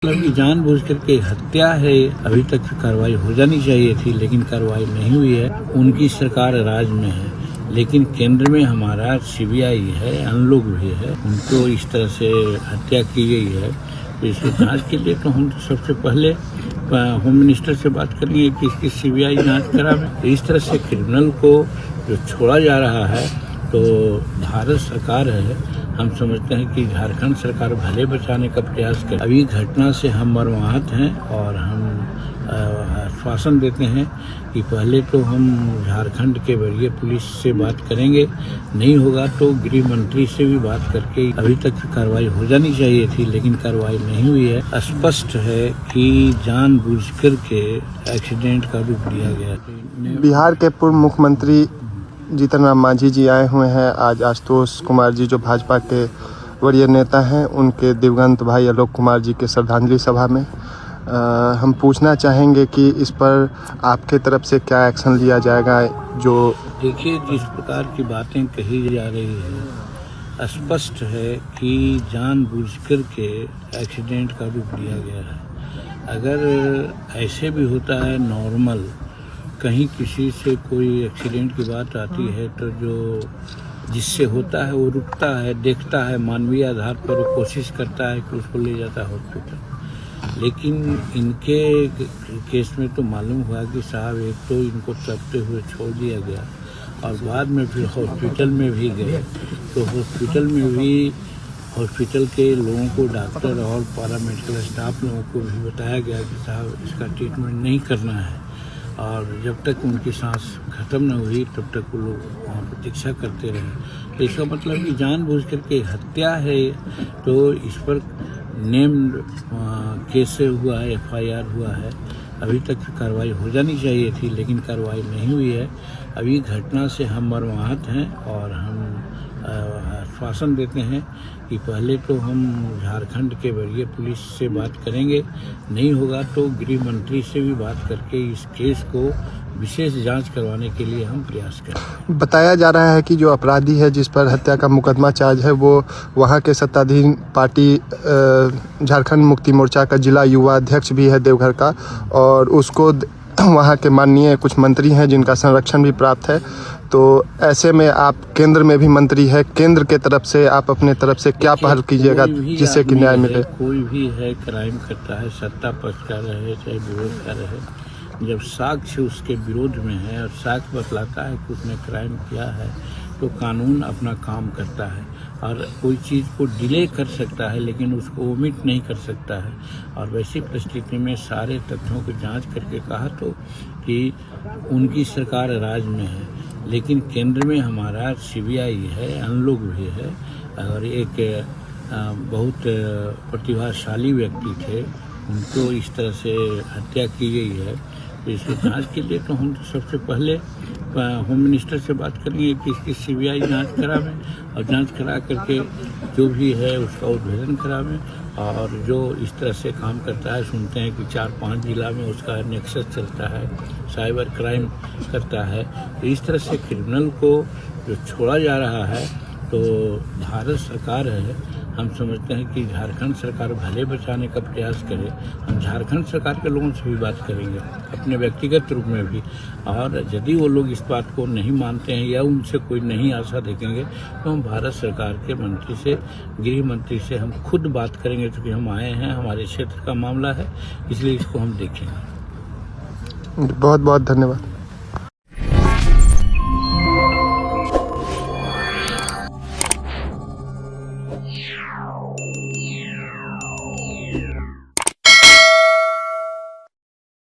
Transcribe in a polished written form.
मतलब कि जानबूझ करके हत्या है। अभी तक कार्रवाई हो जानी चाहिए थी, लेकिन कार्रवाई नहीं हुई है। उनकी सरकार राज में है, लेकिन केंद्र में हमारा सीबीआई है, हम लोग भी है। उनको इस तरह से हत्या की गई है, तो इसकी जांच के लिए तो हम तो सबसे पहले होम मिनिस्टर से बात करेंगे कि इसकी सीबीआई जांच करावे। इस तरह से क्रिमिनल को जो छोड़ा जा रहा है, तो भारत सरकार है, हम समझते हैं कि झारखंड सरकार भले बचाने का प्रयास करे। अभी घटना से हम मर्माहत हैं और हम आश्वासन देते हैं कि पहले तो हम झारखंड के वरीय पुलिस से बात करेंगे, नहीं होगा तो गृह मंत्री से भी बात करके अभी तक कार्रवाई हो जानी चाहिए थी, लेकिन कार्रवाई नहीं हुई है। स्पष्ट है कि जानबूझकर के एक्सीडेंट का रूप दिया गया। बिहार के पूर्व मुख्यमंत्री जीतन राम मांझी जी आए हुए हैं। आज आशुतोष कुमार जी जो भाजपा के वरीय नेता हैं, उनके दिवंगत भाई आलोक कुमार जी के श्रद्धांजलि सभा में हम पूछना चाहेंगे कि इस पर आपके तरफ से क्या एक्शन लिया जाएगा। जो देखिए, जिस प्रकार की बातें कही जा रही है, स्पष्ट है कि जानबूझकर के एक्सीडेंट का रूप लिया गया है। अगर ऐसे भी होता है नॉर्मल, कहीं किसी से कोई एक्सीडेंट की बात आती है तो जो जिससे होता है वो रुकता है, देखता है, मानवीय आधार पर वो कोशिश करता है कि उसको ले जाता है हॉस्पिटल। लेकिन इनके केस में तो मालूम हुआ कि साहब एक तो इनको तपते हुए छोड़ दिया गया और बाद में फिर हॉस्पिटल में भी गए, तो हॉस्पिटल में भी हॉस्पिटल के लोगों को, डॉक्टर और पैरामेडिकल स्टाफ लोगों को भी बताया गया कि साहब इसका ट्रीटमेंट नहीं करना है, और जब तक उनकी सांस खत्म न हुई तब तक वो लोग वहाँ प्रतीक्षा करते रहे। तो इसका मतलब कि जानबूझ करके हत्या है, तो इस पर नेम केस हुआ है, FIR हुआ है। अभी तक कार्रवाई हो जानी चाहिए थी, लेकिन कार्रवाई नहीं हुई है। अभी घटना से हम मर्माहत हैं और हम आश्वासन देते हैं कि पहले तो हम झारखंड के वरीय पुलिस से बात करेंगे, नहीं होगा तो गृह मंत्री से भी बात करके इस केस को विशेष जांच करवाने के लिए हम प्रयास करेंगे। बताया जा रहा है कि जो अपराधी है जिस पर हत्या का मुकदमा चार्ज है, वो वहां के सत्ताधीन पार्टी झारखंड मुक्ति मोर्चा का जिला युवा अध्यक्ष भी है देवघर का, और उसको वहाँ के माननीय कुछ मंत्री हैं जिनका संरक्षण भी प्राप्त है। तो ऐसे में आप केंद्र में भी मंत्री है, केंद्र के तरफ से आप अपने तरफ से क्या पहल कीजिएगा जिससे कि न्याय मिले? कोई भी है क्राइम करता है, सत्ता पक्ष का रहे चाहे विरोध का रहे, जब साक्ष्य उसके विरोध में है और साक्ष्य बतलाता है कि उसने क्राइम किया है, तो कानून अपना काम करता है और कोई चीज़ को डिले कर सकता है, लेकिन उसको ओमिट नहीं कर सकता है। और वैसी परिस्थिति में सारे तथ्यों की जांच करके कहा तो कि उनकी सरकार राज में है, लेकिन केंद्र में हमारा सीबीआई है, हम लोग भी है। और एक बहुत प्रतिभाशाली व्यक्ति थे, उनको इस तरह से हत्या की गई है, तो इसकी जांच के लिए तो हम तो सबसे पहले होम मिनिस्टर से बात करेंगे कि इसकी सीबीआई जांच करावें, और जांच करा करके जो भी है उसका उद्भेदन करावें। और जो इस तरह से काम करता है, सुनते हैं कि 4-5 जिला में उसका नेक्सस चलता है, साइबर क्राइम करता है, तो इस तरह से क्रिमिनल को जो छोड़ा जा रहा है, तो भारत सरकार है, हम समझते हैं कि झारखंड सरकार भले बचाने का प्रयास करे। हम झारखंड सरकार के लोगों से भी बात करेंगे, अपने व्यक्तिगत रूप में भी, और यदि वो लोग इस बात को नहीं मानते हैं या उनसे कोई नहीं आशा देखेंगे, तो हम भारत सरकार के मंत्री से, गृह मंत्री से हम खुद बात करेंगे, क्योंकि हम आए हैं, हमारे क्षेत्र का मामला है, इसलिए इसको हम देखेंगे। बहुत बहुत धन्यवाद।